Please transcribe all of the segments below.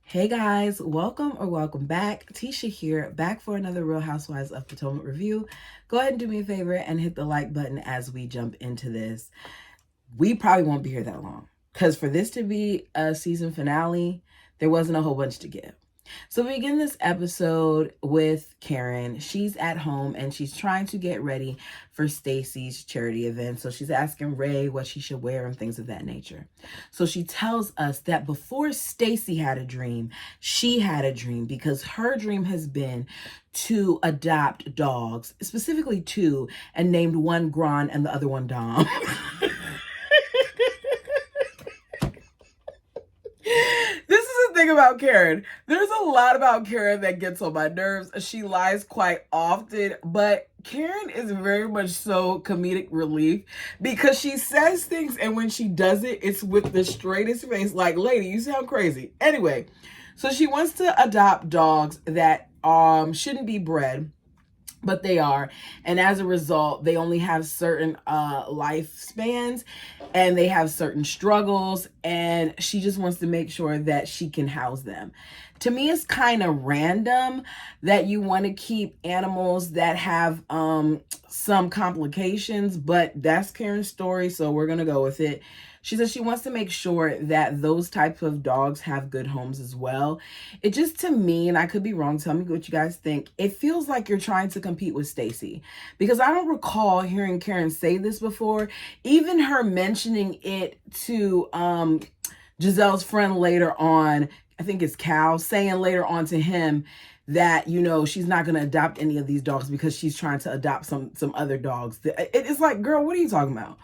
Hey guys, welcome back. Tisha here, back for another Real Housewives of Potomac review. Go ahead and do me a favor and hit the like button as we jump into this. We probably won't be here that long because for this to be a season finale, there wasn't a whole bunch to give. So we begin this episode with Karen. She's at home and she's trying to get ready for Stacy's charity event. So she's asking Ray what she should wear and things of that nature. So she tells us that before Stacy had a dream, she had a dream because her dream has been to adopt dogs, specifically two, and named one Gron and the other one Dom. This is the thing about Karen. There's a lot about Karen that gets on my nerves. She lies quite often, but Karen is very much so comedic relief because she says things and when she does it, it's with the straightest face. Like, lady, you sound crazy. Anyway, so she wants to adopt dogs that shouldn't be bred, but they are, and as a result they only have certain lifespans and they have certain struggles, and she just wants to make sure that she can house them. To me, it's kind of random that you want to keep animals that have some complications, but that's Karen's story, so we're gonna go with it. She says she wants to make sure that those types of dogs have good homes as well. It just, to me, and I could be wrong, tell me what you guys think, it feels like you're trying to compete with Stacy. Because I don't recall hearing Karen say this before. Even her mentioning it to Giselle's friend later on, I think it's Cal, saying later on to him that, you know, she's not going to adopt any of these dogs because she's trying to adopt some other dogs. It's like, girl, what are you talking about?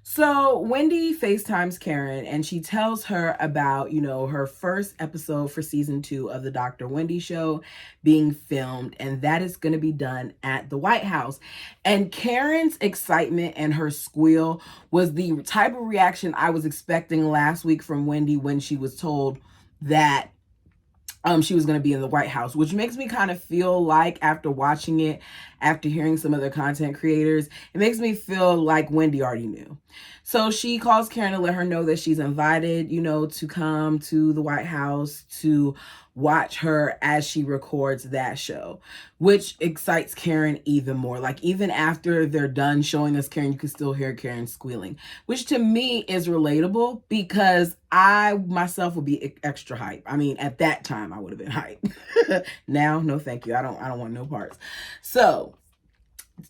So Wendy FaceTimes Karen and she tells her about, you know, her first episode for season 2 of the Dr. Wendy show being filmed, and that is going to be done at the White House. And Karen's excitement and her squeal was the type of reaction I was expecting last week from Wendy when she was told that she was going to be in the White House, which makes me kind of feel like, after watching it, after hearing some other content creators, it makes me feel like Wendy already knew. So she calls Karen to let her know that she's invited, you know, to come to the White House to watch her as she records that show, which excites Karen even more. Like, even after they're done showing us Karen, you can still hear Karen squealing, which to me is relatable because I myself would be extra hype. I mean, at that time I would have been hype. Now, no thank you. I don't want no parts. So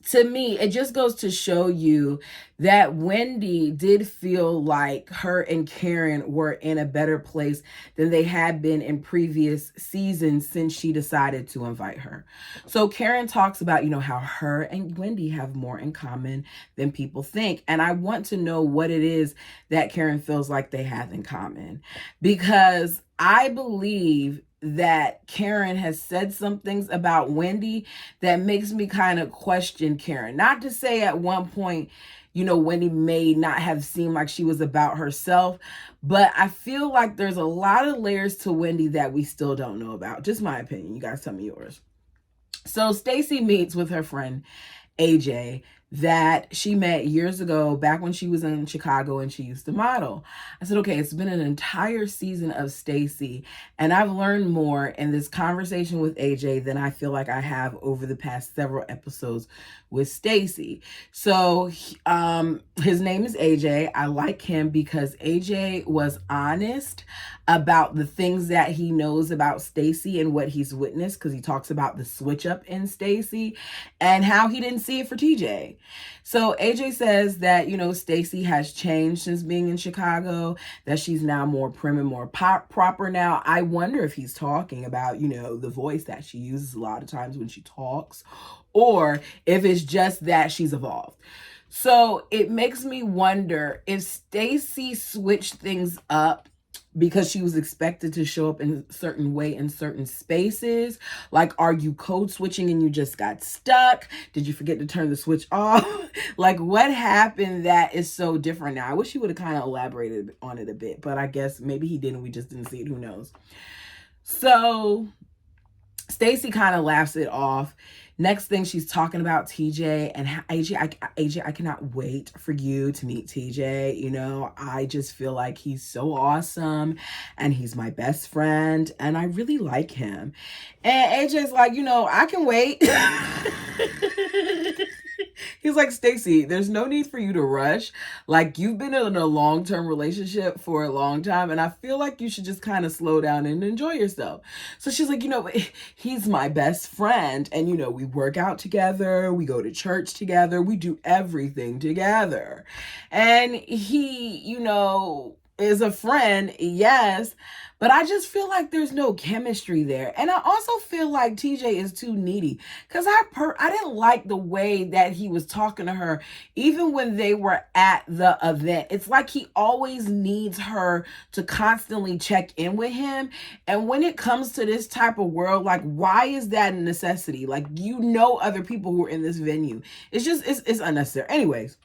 to me, it just goes to show you that Wendy did feel like her and Karen were in a better place than they had been in previous seasons since she decided to invite her. So Karen talks about, you know, how her and Wendy have more in common than people think. And I want to know what it is that Karen feels like they have in common, because I believe that Karen has said some things about Wendy that makes me kind of question Karen. Not to say at one point, you know, Wendy may not have seemed like she was about herself, but I feel like there's a lot of layers to Wendy that we still don't know about. Just my opinion. You guys tell me yours. So Stacy meets with her friend AJ that she met years ago, back when she was in Chicago and she used to model. I said, okay, it's been an entire season of Stacy, and I've learned more in this conversation with AJ than I feel like I have over the past several episodes with Stacy. So his name is AJ. I like him because AJ was honest about the things that he knows about Stacy and what he's witnessed, because he talks about the switch up in Stacy and how he didn't see it for TJ. So AJ says that, you know, Stacy has changed since being in Chicago, that she's now more prim and more proper now. I wonder if he's talking about, you know, the voice that she uses a lot of times when she talks, or if it's just that she's evolved. So it makes me wonder if Stacy switched things up because she was expected to show up in a certain way in certain spaces. Like, are you code switching and you just got stuck? Did you forget to turn the switch off? Like, what happened that is so different now? I wish he would have kind of elaborated on it a bit, but I guess maybe he didn't. We just didn't see it. Who knows? So Stacy kind of laughs it off. Next thing, she's talking about TJ and AJ, I cannot wait for you to meet TJ. You know, I just feel like he's so awesome and he's my best friend and I really like him. And AJ's like, you know, I can wait. He's like, Stacey, there's no need for you to rush. Like, you've been in a long-term relationship for a long time, and I feel like you should just kind of slow down and enjoy yourself. So she's like, you know, he's my best friend, and, you know, we work out together, we go to church together, we do everything together. And he, you know, is a friend, yes, but I just feel like there's no chemistry there. And I also feel like TJ is too needy because I didn't like the way that he was talking to her, even when they were at the event. It's like he always needs her to constantly check in with him. And when it comes to this type of world, like, why is that a necessity? Like, you know, other people who are in this venue. It's just, it's unnecessary. Anyways.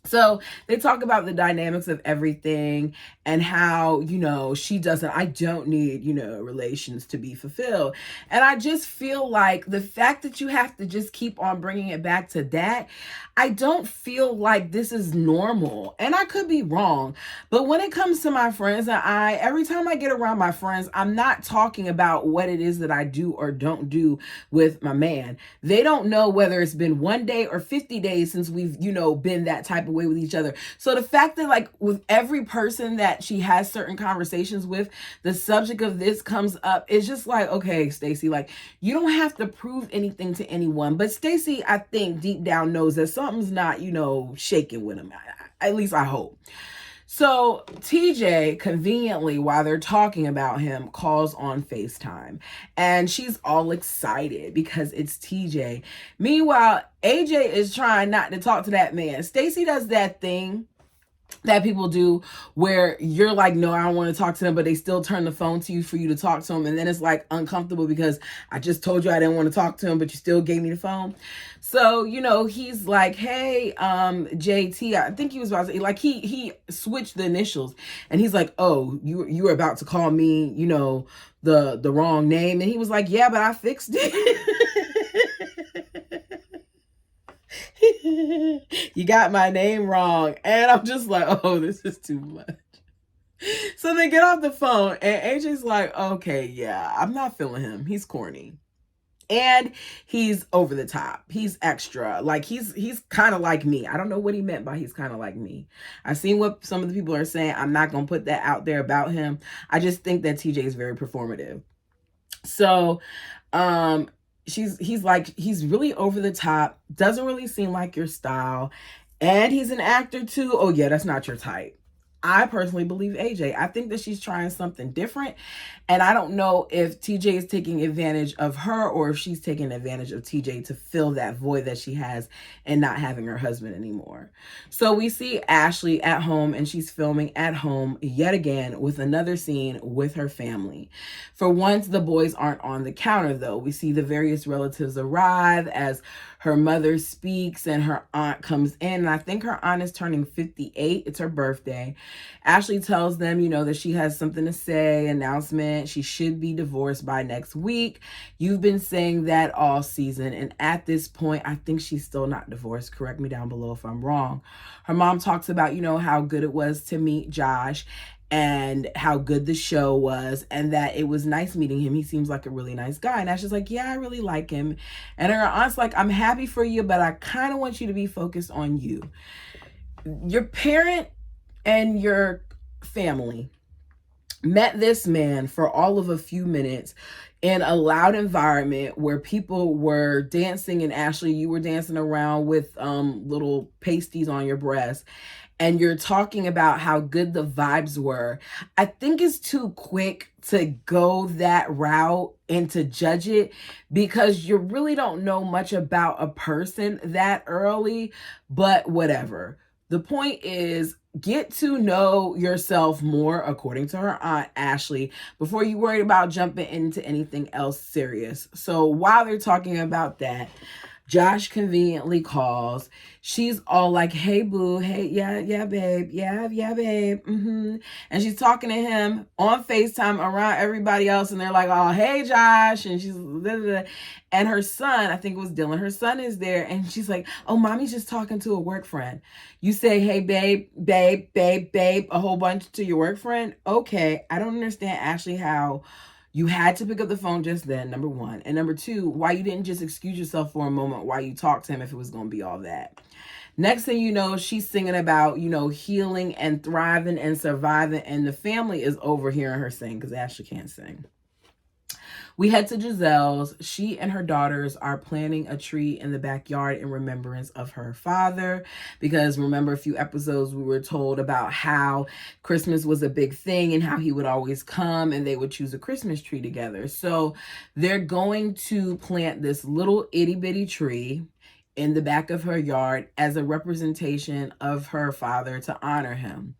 So they talk about the dynamics of everything and how, you know, I don't need, you know, relations to be fulfilled. And I just feel like the fact that you have to just keep on bringing it back to that, I don't feel like this is normal. And I could be wrong. But when it comes to my friends and every time I get around my friends, I'm not talking about what it is that I do or don't do with my man. They don't know whether it's been 1 day or 50 days since we've, you know, been that type of way with each other. So the fact that, like, with every person that she has certain conversations with, the subject of this comes up, it's just like, okay, Stacey, like, you don't have to prove anything to anyone. But Stacey, I think deep down knows that something's not, you know, shaking with him. At least I hope. So TJ, conveniently, while they're talking about him, calls on FaceTime. And she's all excited because it's TJ. Meanwhile, AJ is trying not to talk to that man. Stacey does that thing that people do where you're like, no, I don't want to talk to them, but they still turn the phone to you for you to talk to them. And then it's like uncomfortable because I just told you I didn't want to talk to him, but you still gave me the phone. So, you know, he's like, hey, JT, I think he was about to say, like, he switched the initials and he's like, oh, you were about to call me, you know, the wrong name. And he was like, yeah, but I fixed it. You got my name wrong. And I'm just like, oh, this is too much. So they get off the phone and AJ's like, okay, yeah, I'm not feeling him. He's corny. And he's over the top. He's extra. Like, he's kind of like me. I don't know what he meant by he's kind of like me. I've seen what some of the people are saying. I'm not going to put that out there about him. I just think that TJ is very performative. So, he's like, he's really over the top, doesn't really seem like your style, and he's an actor too. Oh yeah, that's not your type. I personally believe AJ. I think that she's trying something different. And I don't know if TJ is taking advantage of her or if she's taking advantage of TJ to fill that void that she has and not having her husband anymore. So we see Ashley at home and she's filming at home yet again with another scene with her family. For once, the boys aren't on the counter though. We see the various relatives arrive as her mother speaks and her aunt comes in. And I think her aunt is turning 58. It's her birthday. Ashley tells them, you know, that she has something to say, announcement. She should be divorced by next week. You've been saying that all season. And at this point, I think she's still not divorced. Correct me down below if I'm wrong. Her mom talks about, you know, how good it was to meet Josh and how good the show was and that it was nice meeting him. He seems like a really nice guy. And Ashley's like, yeah, I really like him. And her aunt's like, I'm happy for you, but I kind of want you to be focused on you. Your parent and your family met this man for all of a few minutes in a loud environment where people were dancing, and Ashley, you were dancing around with little pasties on your breast, and you're talking about how good the vibes were. I think it's too quick to go that route and to judge it because you really don't know much about a person that early, but whatever. The point is, get to know yourself more, according to her aunt Ashley, before you worry about jumping into anything else serious. So while they're talking about that, Josh conveniently calls. She's all like, hey, boo. Hey, yeah, yeah, babe. Yeah, yeah, babe. And she's talking to him on FaceTime around everybody else. And they're like, oh, hey, Josh. And she's, blah, blah, blah. And her son, I think it was Dylan, her son is there. And she's like, oh, mommy's just talking to a work friend. You say, hey, babe, babe, babe, babe, a whole bunch to your work friend. Okay. I don't understand actually how you had to pick up the phone just then, number one. And number two, why you didn't just excuse yourself for a moment while you talked to him if it was going to be all that. Next thing you know, she's singing about, healing and thriving and surviving. And the family is overhearing her sing because Ashley can't sing. We head to Giselle's. She and her daughters are planting a tree in the backyard in remembrance of her father. Because remember, a few episodes we were told about how Christmas was a big thing and how he would always come and they would choose a Christmas tree together. So they're going to plant this little itty bitty tree in the back of her yard as a representation of her father to honor him.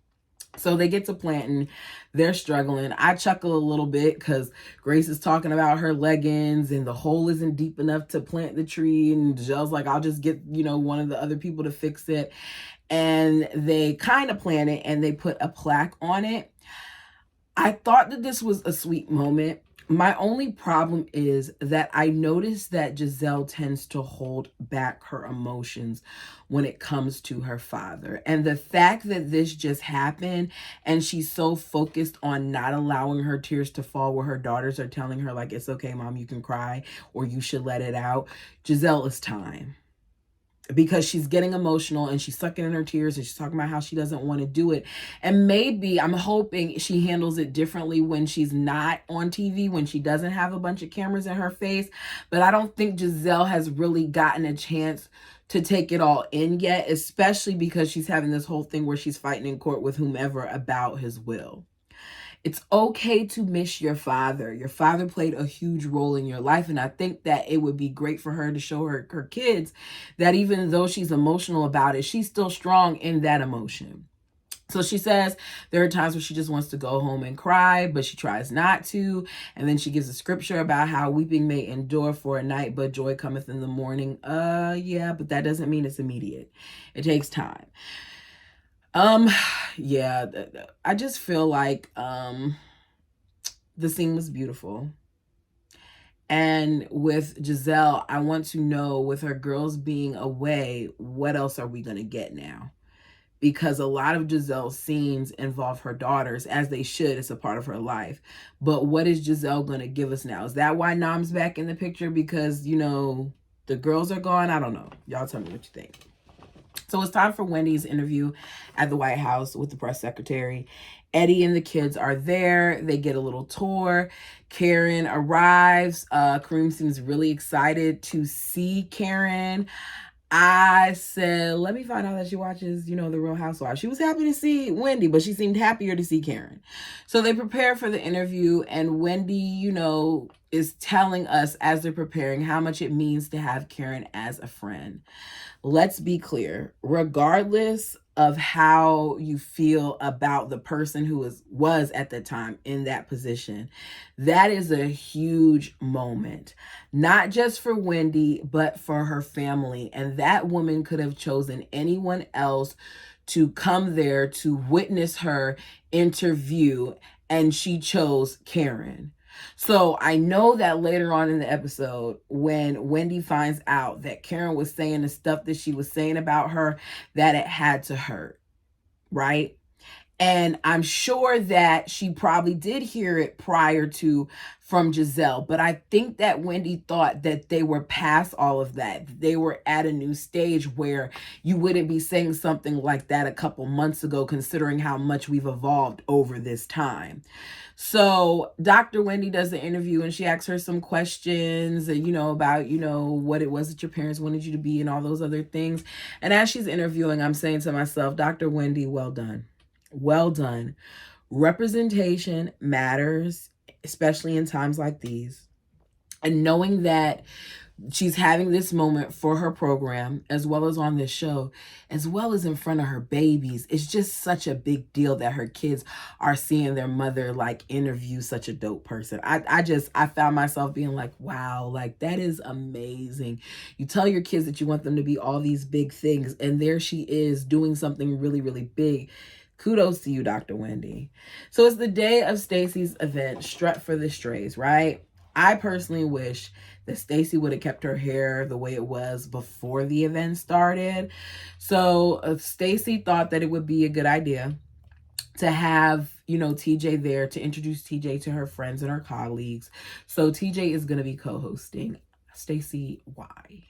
So they get to planting. They're struggling. I chuckle a little bit because Grace is talking about her leggings and the hole isn't deep enough to plant the tree. And Giselle's like, I'll just get, one of the other people to fix it. And they kind of plant it and they put a plaque on it. I thought that this was a sweet moment. My only problem is that I noticed that Giselle tends to hold back her emotions when it comes to her father. And the fact that this just happened and she's so focused on not allowing her tears to fall where her daughters are telling her, like, it's okay, mom, you can cry or you should let it out. Giselle, it's time. Because she's getting emotional and she's sucking in her tears and she's talking about how she doesn't want to do it. And maybe I'm hoping she handles it differently when she's not on TV, when she doesn't have a bunch of cameras in her face. But I don't think Giselle has really gotten a chance to take it all in yet, especially because she's having this whole thing where she's fighting in court with whomever about his will. It's okay to miss your father. Your father played a huge role in your life. And I think that it would be great for her to show her kids that even though she's emotional about it, she's still strong in that emotion. So she says there are times where she just wants to go home and cry, but she tries not to. And then she gives a scripture about how weeping may endure for a night, but joy cometh in the morning. Yeah, but that doesn't mean it's immediate. It takes time. Yeah, I just feel like the scene was beautiful. And with Giselle, I want to know, with her girls being away, what else are we going to get now? Because a lot of Giselle's scenes involve her daughters, as they should. It's a part of her life. But what is Giselle going to give us now? Is that why Nam's back in the picture? Because, the girls are gone? I don't know. Y'all tell me what you think. So it's time for Wendy's interview at the White House with the press secretary. Eddie and the kids are there. They get a little tour. Karen arrives. Kareem seems really excited to see Karen. I said, let me find out that she watches, the Real Housewives. She was happy to see Wendy, but she seemed happier to see Karen. So they prepare for the interview, and Wendy, is telling us as they're preparing how much it means to have Karen as a friend. Let's be clear, regardless of how you feel about the person who was at the time in that position, that is a huge moment, not just for Wendy, but for her family. And that woman could have chosen anyone else to come there to witness her interview, and she chose Karen. So I know that later on in the episode, when Wendy finds out that Karen was saying the stuff that she was saying about her, that it had to hurt, right? And I'm sure that she probably did hear it prior to from Giselle, but I think that Wendy thought that they were past all of that. They were at a new stage where you wouldn't be saying something like that a couple months ago, considering how much we've evolved over this time. So Dr. Wendy does the interview and she asks her some questions, about, what it was that your parents wanted you to be and all those other things. And as she's interviewing, I'm saying to myself, Dr. Wendy, well done. Well done. Representation matters, especially in times like these. And knowing that She's having this moment for her program, as well as on this show, as well as in front of her babies. It's just such a big deal that her kids are seeing their mother like interview such a dope person. I found myself being like, wow, like that is amazing. You tell your kids that you want them to be all these big things, and there she is doing something really, really big. Kudos to you, Dr. Wendy. So it's the day of Stacey's event, Strut for the Strays, right? I personally wish that Stacey would have kept her hair the way it was before the event started. So Stacey thought that it would be a good idea to have, you know, TJ there to introduce TJ to her friends and her colleagues. So TJ is going to be co-hosting. Stacey, why?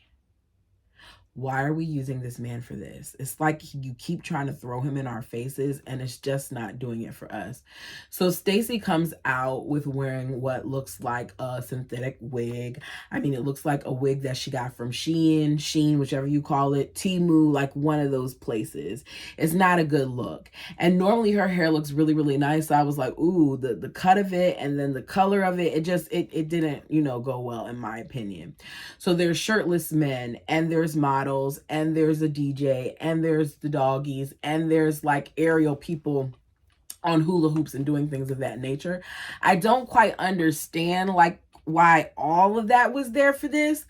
Why are we using this man for this? It's like you keep trying to throw him in our faces and it's just not doing it for us. So Stacey comes out with wearing what looks like a synthetic wig. I mean, it looks like a wig that she got from Shein, whichever you call it, Temu, like one of those places. It's not a good look. And normally her hair looks really, really nice. So I was like, ooh, the cut of it and then the color of it, it didn't, you know, go well in my opinion. So there's shirtless men and there's models and there's a DJ and there's the doggies and there's like aerial people on hula hoops and doing things of that nature. I don't quite understand like why all of that was there for this.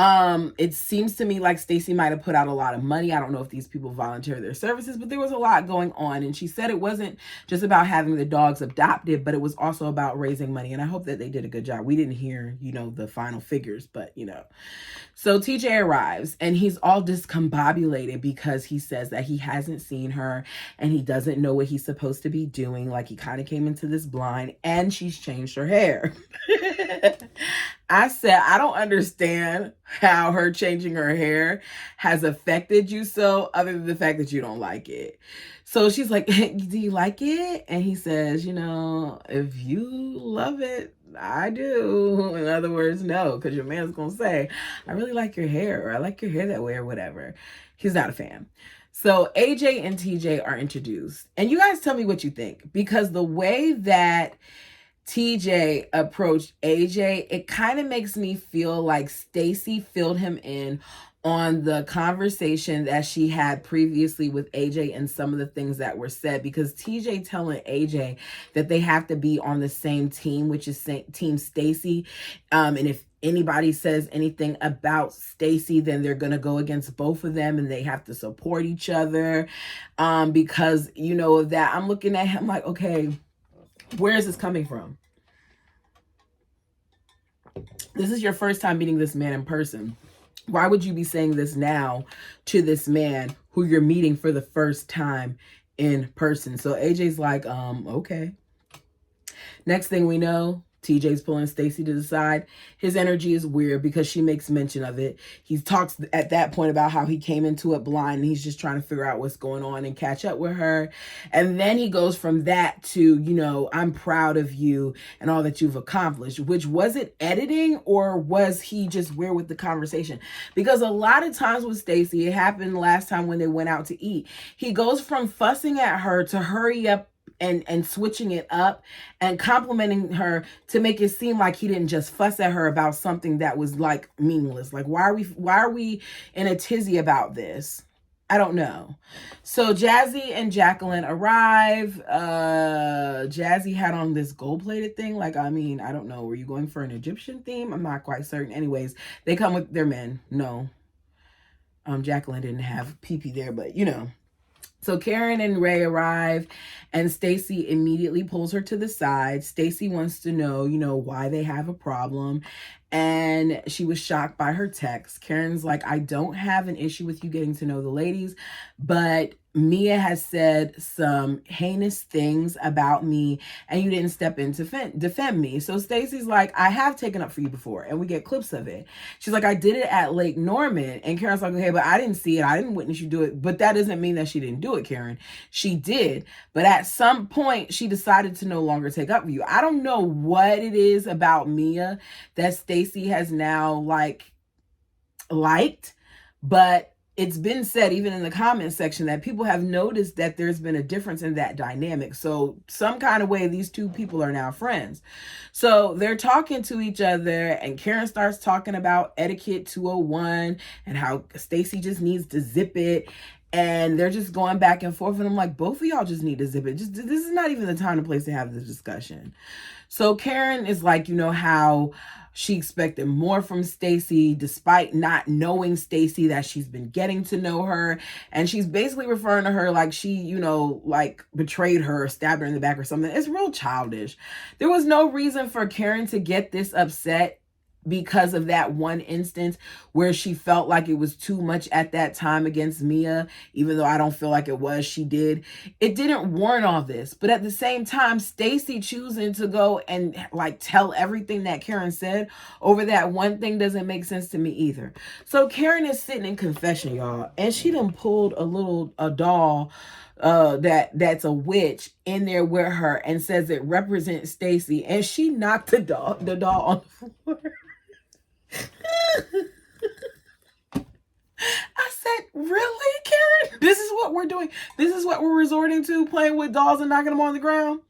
It seems to me like Stacey might have put out a lot of money. I don't know if these people volunteer their services, but there was a lot going on. And she said it wasn't just about having the dogs adopted, but it was also about raising money. And I hope that they did a good job. We didn't hear, you know, the final figures, but you know. So TJ arrives and he's all discombobulated because he says that he hasn't seen her and he doesn't know what he's supposed to be doing. Like he kind of came into this blind and she's changed her hair. I said, I don't understand how her changing her hair has affected you so, other than the fact that you don't like it. So she's like, do you like it? And he says, you know, if you love it, I do. In other words, no, because your man's going to say, I really like your hair, or I like your hair that way, or whatever. He's not a fan. So AJ and TJ are introduced. And you guys tell me what you think, because the way that TJ approached AJ, it kind of makes me feel like Stacey filled him in on the conversation that she had previously with AJ and some of the things that were said, because TJ telling AJ that they have to be on the same team, which is Team Stacey, and if anybody says anything about Stacey, then they're going to go against both of them and they have to support each other, because, you know, of that. I'm looking at him like, okay, where is this coming from? This is your first time meeting this man in person. Why would you be saying this now to this man who you're meeting for the first time in person? So AJ's like, okay. Next thing we know, TJ's pulling Stacey to the side. His energy is weird because she makes mention of it. He talks at that point about how he came into it blind and he's just trying to figure out what's going on and catch up with her. And then he goes from that to, you know, I'm proud of you and all that you've accomplished, which was it editing or was he just weird with the conversation? Because a lot of times with Stacey, it happened last time when they went out to eat. He goes from fussing at her to hurry up and switching it up and complimenting her to make it seem like he didn't just fuss at her about something that was like meaningless. Like, why are we in a tizzy about this? I don't know. So Jazzy and Jacqueline arrive. Jazzy had on this gold-plated thing. Like, I mean, I don't know. Were you going for an Egyptian theme? I'm not quite certain. Anyways, they come with their men. No. Jacqueline didn't have pee-pee there, but you know. So Karen and Ray arrive and Stacey immediately pulls her to the side. Stacey wants to know, you know, why they have a problem. And she was shocked by her text. Karen's like, I don't have an issue with you getting to know the ladies, but Mia has said some heinous things about me and you didn't step in to defend me. So Stacey's like, I have taken up for you before, and we get clips of it. She's like, I did it at Lake Norman. And Karen's like, okay, but I didn't see it. I didn't witness you do it. But that doesn't mean that she didn't do it, Karen. She did. But at some point, she decided to no longer take up for you. I don't know what it is about Mia that Stacey has now liked, but it's been said, even in the comment section, that people have noticed that there's been a difference in that dynamic. So some kind of way, these two people are now friends. So they're talking to each other, and Karen starts talking about etiquette 201 and how Stacey just needs to zip it. And they're just going back and forth. And I'm like, both of y'all just need to zip it. Just, this is not even the time and place to have this discussion. So Karen is like, you know, how she expected more from Stacey despite not knowing Stacey, that she's been getting to know her. And she's basically referring to her like she, you know, like betrayed her or stabbed her in the back or something. It's real childish. There was no reason for Karen to get this upset because of that one instance where she felt like it was too much at that time against Mia, even though I don't feel like it was. She did. It didn't warrant all this. But at the same time, Stacey choosing to go and like tell everything that Karen said over that one thing doesn't make sense to me either. So Karen is sitting in confession, y'all, and she done pulled a doll that's a witch in there with her and says it represents Stacey, and she knocked the doll on the floor. I said, really, Karen? This is what we're doing? This is what we're resorting to, playing with dolls and knocking them on the ground?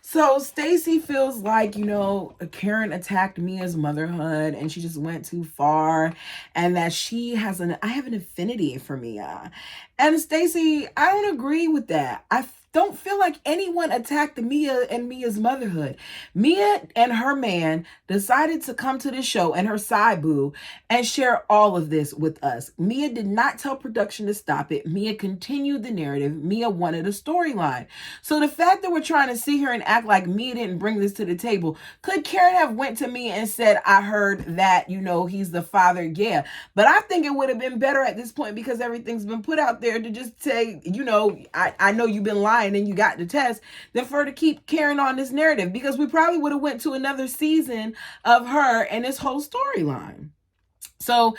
So Stacey feels like, you know, Karen attacked Mia's motherhood and she just went too far, and that I have an affinity for Mia. And Stacey, I don't agree with that. I don't feel like anyone attacked Mia and Mia's motherhood. Mia and her man decided to come to the show and her side boo and share all of this with us. Mia did not tell production to stop it. Mia continued the narrative. Mia wanted a storyline. So the fact that we're trying to sit here and act like Mia didn't bring this to the table, could Karen have went to Mia and said, I heard that, you know, he's the father? Yeah. But I think it would have been better at this point, because everything's been put out there, to just say, you know, I know you've been lying and you got the test, than for her to keep carrying on this narrative, because we probably would have went to another season of her and this whole storyline. So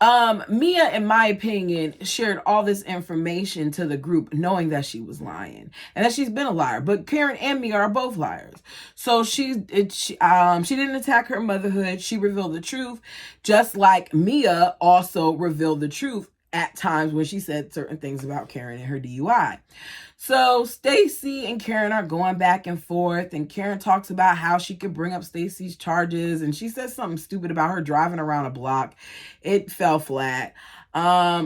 Mia, in my opinion, shared all this information to the group knowing that she was lying and that she's been a liar. But Karen and Mia are both liars. So she didn't attack her motherhood. She revealed the truth, just like Mia also revealed the truth at times when she said certain things about Karen and her DUI. So Stacey and Karen are going back and forth, and Karen talks about how she could bring up Stacey's charges, and she says something stupid about her driving around a block. It fell flat.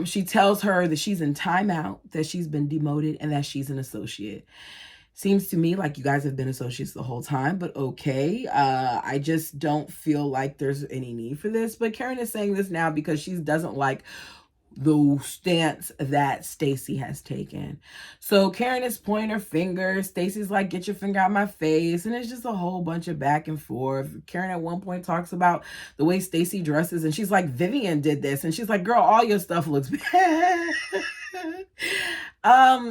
She tells her that she's in timeout, that she's been demoted, and that she's an associate. Seems to me like you guys have been associates the whole time, but okay. I just don't feel like there's any need for this. But Karen is saying this now because she doesn't like the stance that Stacey has taken. So Karen is pointing her finger. Stacey's like, get your finger out my face. And it's just a whole bunch of back and forth. Karen at one point talks about the way Stacey dresses, and she's like, Vivian did this. And she's like, girl, all your stuff looks bad.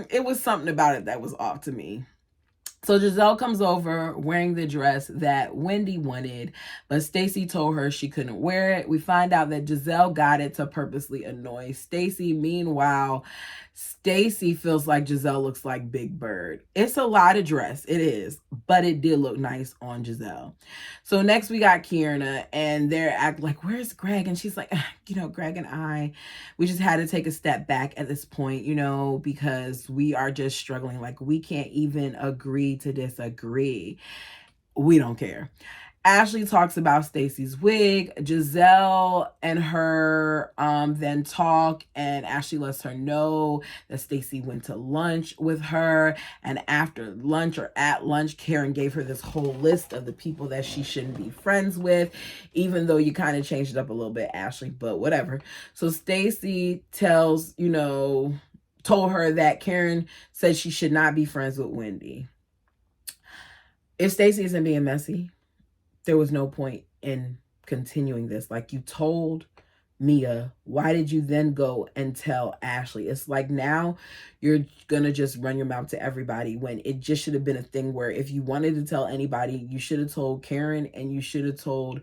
It was something about it that was off to me. So Giselle comes over wearing the dress that Wendy wanted, but Stacey told her she couldn't wear it. We find out that Giselle got it to purposely annoy Stacey. Meanwhile, Stacey feels like Giselle looks like Big Bird. It's a lot of dress. It is, but it did look nice on Giselle. So next we got Kierna, and they're acting like, where's Greg? And she's like, you know, Greg and we just had to take a step back at this point, you know, because we are just struggling. Like, we can't even agree to disagree. We don't care. Ashley talks about Stacey's wig. Giselle and her then talk, and Ashley lets her know that Stacey went to lunch with her, and after lunch or at lunch, Karen gave her this whole list of the people that she shouldn't be friends with, even though you kind of changed it up a little bit, Ashley, but whatever. So Stacey told her that Karen said she should not be friends with Wendy. If Stacey isn't being messy, there was no point in continuing this. Like, you told Mia, why did you then go and tell Ashley? It's like now you're gonna just run your mouth to everybody, when it just should have been a thing where if you wanted to tell anybody, you should have told Karen, and you should have told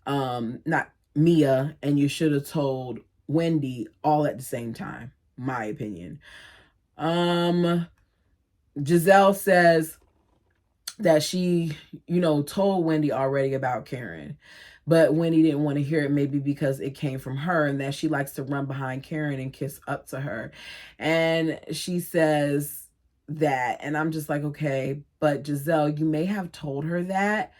not Mia, and you should have told Wendy all at the same time, my opinion. Giselle says that she, you know, told Wendy already about Karen. but Wendy didn't want to hear it, maybe because it came from her, and that she likes to run behind Karen and kiss up to her. And she says that, and I'm just like, okay, but Giselle, you may have told her that,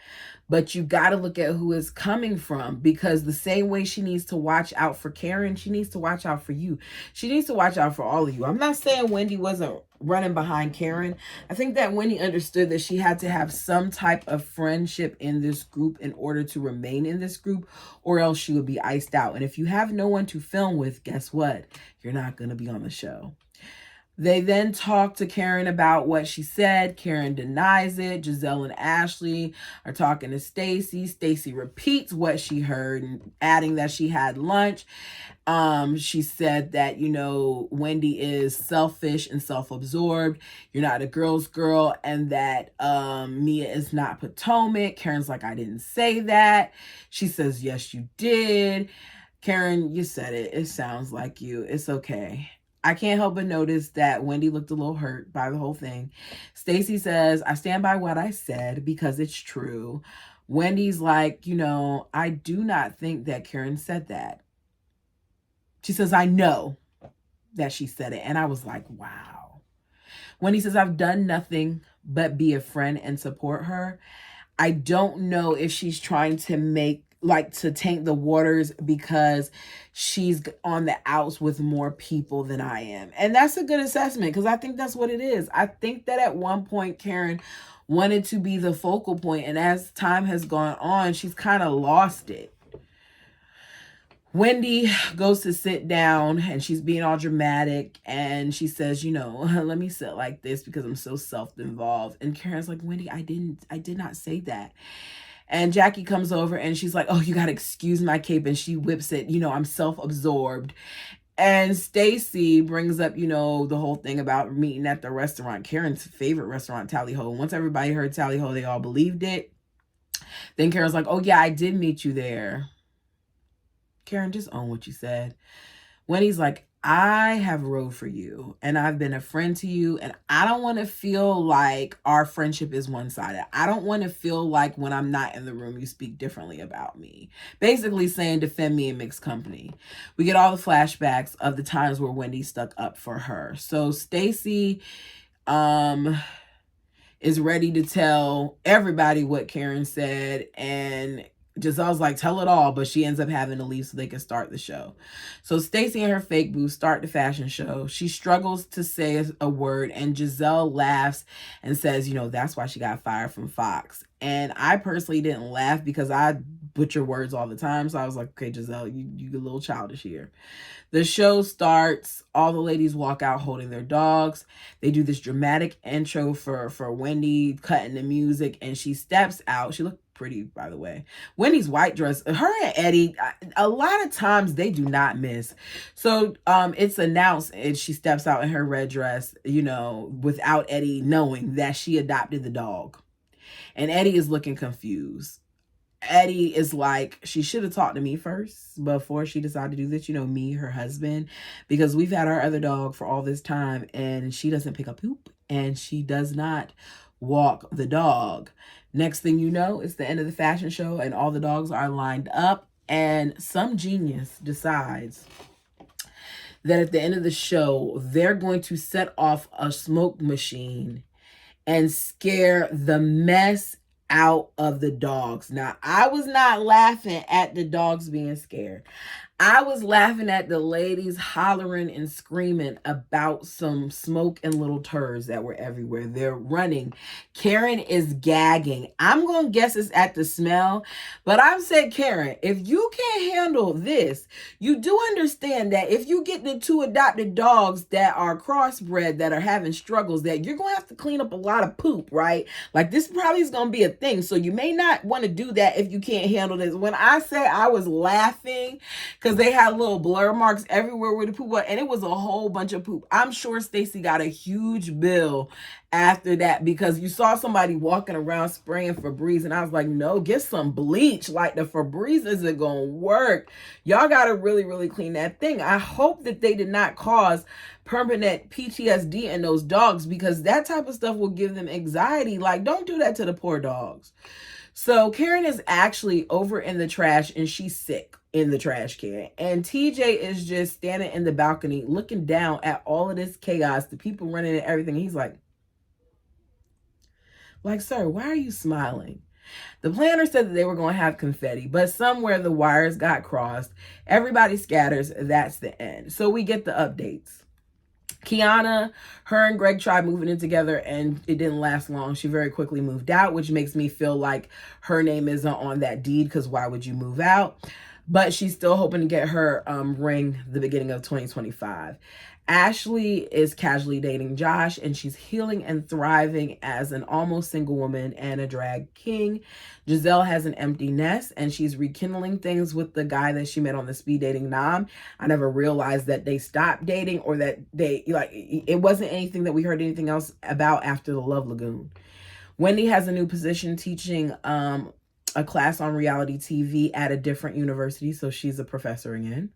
but you got to look at who it's coming from, because the same way she needs to watch out for Karen, she needs to watch out for you. She needs to watch out for all of you. I'm not saying Wendy wasn't running behind Karen. I think that Wendy understood that she had to have some type of friendship in this group in order to remain in this group, or else she would be iced out. And if you have no one to film with, guess what? You're not going to be on the show. They then talk to Karen about what she said. Karen denies it. Giselle and Ashley are talking to Stacy. Stacy repeats what she heard, adding that she had lunch. She said that, Wendy is selfish and self-absorbed. You're not a girl's girl, and that Mia is not Potomac. Karen's like, I didn't say that. She says, yes, you did. Karen, you said it. It sounds like you. It's okay. I can't help but notice that Wendy looked a little hurt by the whole thing. Stacy says, I stand by what I said because it's true. Wendy's like, I do not think that Karen said that. She says, I know that she said it. And I was like, wow. Wendy says, I've done nothing but be a friend and support her. I don't know if she's trying to to taint the waters because she's on the outs with more people than I am. And that's a good assessment, because I think that's what it is. I think that at one point Karen wanted to be the focal point, and as time has gone on, she's kind of lost it. Wendy goes to sit down and she's being all dramatic, and she says, let me sit like this because I'm so self-involved. And Karen's like, Wendy, I did not say that. And Jackie comes over and she's like, oh, you got to excuse my cape. And she whips it, I'm self-absorbed. And Stacy brings up, the whole thing about meeting at the restaurant, Karen's favorite restaurant, Tally Ho. Once everybody heard Tally Ho, they all believed it. Then Karen's like, oh, yeah, I did meet you there. Karen, just own what you said. Wendy's like, I have rode for you and I've been a friend to you, and I don't want to feel like our friendship is one-sided. I don't want to feel like when I'm not in the room, you speak differently about me. Basically saying defend me in mixed company. We get all the flashbacks of the times where Wendy stuck up for her. So Stacy is ready to tell everybody what Karen said, and Giselle's like, tell it all, but she ends up having to leave so they can start the show. So Stacy and her fake boo start the fashion show. She struggles to say a word, and Giselle laughs and says, that's why she got fired from Fox. And I personally didn't laugh because I butcher words all the time. So I was like, okay, Giselle, you a little childish here. The show starts. All the ladies walk out holding their dogs. They do this dramatic intro for Wendy, cutting the music, and she steps out. She looked pretty, by the way. Wendy's white dress, her and Eddie, a lot of times they do not miss. So it's announced, and she steps out in her red dress, without Eddie knowing that she adopted the dog. And Eddie is looking confused. Eddie is like, she should have talked to me first before she decided to do this, me, her husband, because we've had our other dog for all this time and she doesn't pick up poop and she does not walk the dog. Next thing you know, it's the end of the fashion show and all the dogs are lined up, and some genius decides that at the end of the show, they're going to set off a smoke machine and scare the mess out of the dogs. Now, I was not laughing at the dogs being scared. I was laughing at the ladies hollering and screaming about some smoke and little turds that were everywhere. They're running. Karen is gagging. I'm going to guess it's at the smell, but I've said, Karen, if you can't handle this, you do understand that if you get the two adopted dogs that are crossbred, that are having struggles, that you're going to have to clean up a lot of poop, right? Like, this probably is going to be a thing. So you may not want to do that if you can't handle this. When I say I was laughing, because they had little blur marks everywhere where the poop was, and it was a whole bunch of poop. I'm sure Stacy got a huge bill after that, because you saw somebody walking around spraying Febreze, and I was like, no, get some bleach. Like, the Febreze isn't gonna work. Y'all gotta really, really clean that thing. I hope that they did not cause permanent PTSD in those dogs, because that type of stuff will give them anxiety. Like, don't do that to the poor dogs. So Karen is actually over in the trash and she's sick in the trash can. And TJ is just standing in the balcony looking down at all of this chaos, the people running and everything. He's like, sir, why are you smiling? The planner said that they were going to have confetti, but somewhere the wires got crossed. Everybody scatters. That's the end. So we get the updates. Kiana, her and Greg tried moving in together and it didn't last long. She very quickly moved out, which makes me feel like her name isn't on that deed because why would you move out? But she's still hoping to get her ring the beginning of 2025. Ashley is casually dating Josh and she's healing and thriving as an almost single woman and a drag king. Giselle has an empty nest and she's rekindling things with the guy that she met on the speed dating Nam. I never realized that they stopped dating or that they, like, it wasn't anything that we heard anything else about after the Love Lagoon. Wendy has a new position teaching a class on reality TV at a different university, so she's a professor again.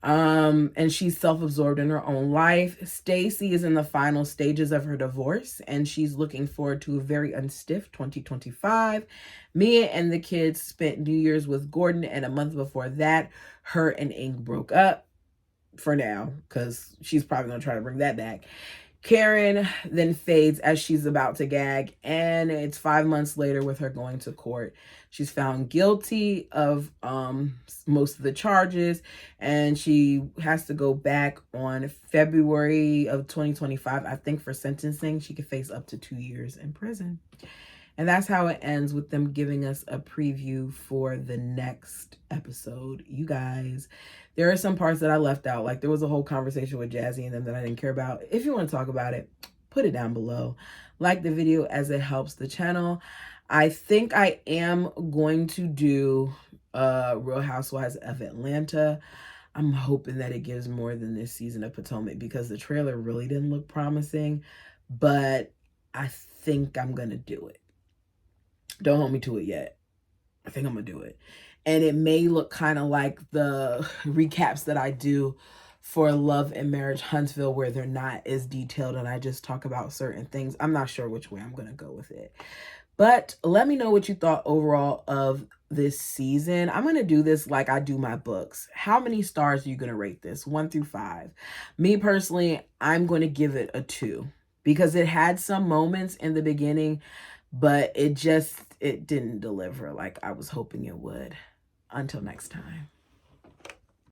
And she's self-absorbed in her own life. Stacy is in the final stages of her divorce and she's looking forward to a very unstiff 2025. Mia and the kids spent New Year's with Gordon, and a month before that, her and Ink broke up for now because she's probably going to try to bring that back. Karen then fades as she's about to gag, and it's 5 months later with her going to court. She's found guilty of most of the charges, and she has to go back on February of 2025, I think, for sentencing. She could face up to 2 years in prison. And that's how it ends, with them giving us a preview for the next episode. You guys, there are some parts that I left out. Like there was a whole conversation with Jazzy and them that I didn't care about. If you want to talk about it, put it down below. Like the video as it helps the channel. I think I am going to do Real Housewives of Atlanta. I'm hoping that it gives more than this season of Potomac because the trailer really didn't look promising. But I think I'm going to do it. Don't hold me to it yet. I think I'm going to do it. And it may look kind of like the recaps that I do for Love and Marriage Huntsville, where they're not as detailed and I just talk about certain things. I'm not sure which way I'm going to go with it. But let me know what you thought overall of this season. I'm going to do this like I do my books. How many stars are you going to rate this? 1 through 5. Me personally, I'm going to give it a 2 because it had some moments in the beginning, but it didn't deliver like I was hoping it would. Until next time.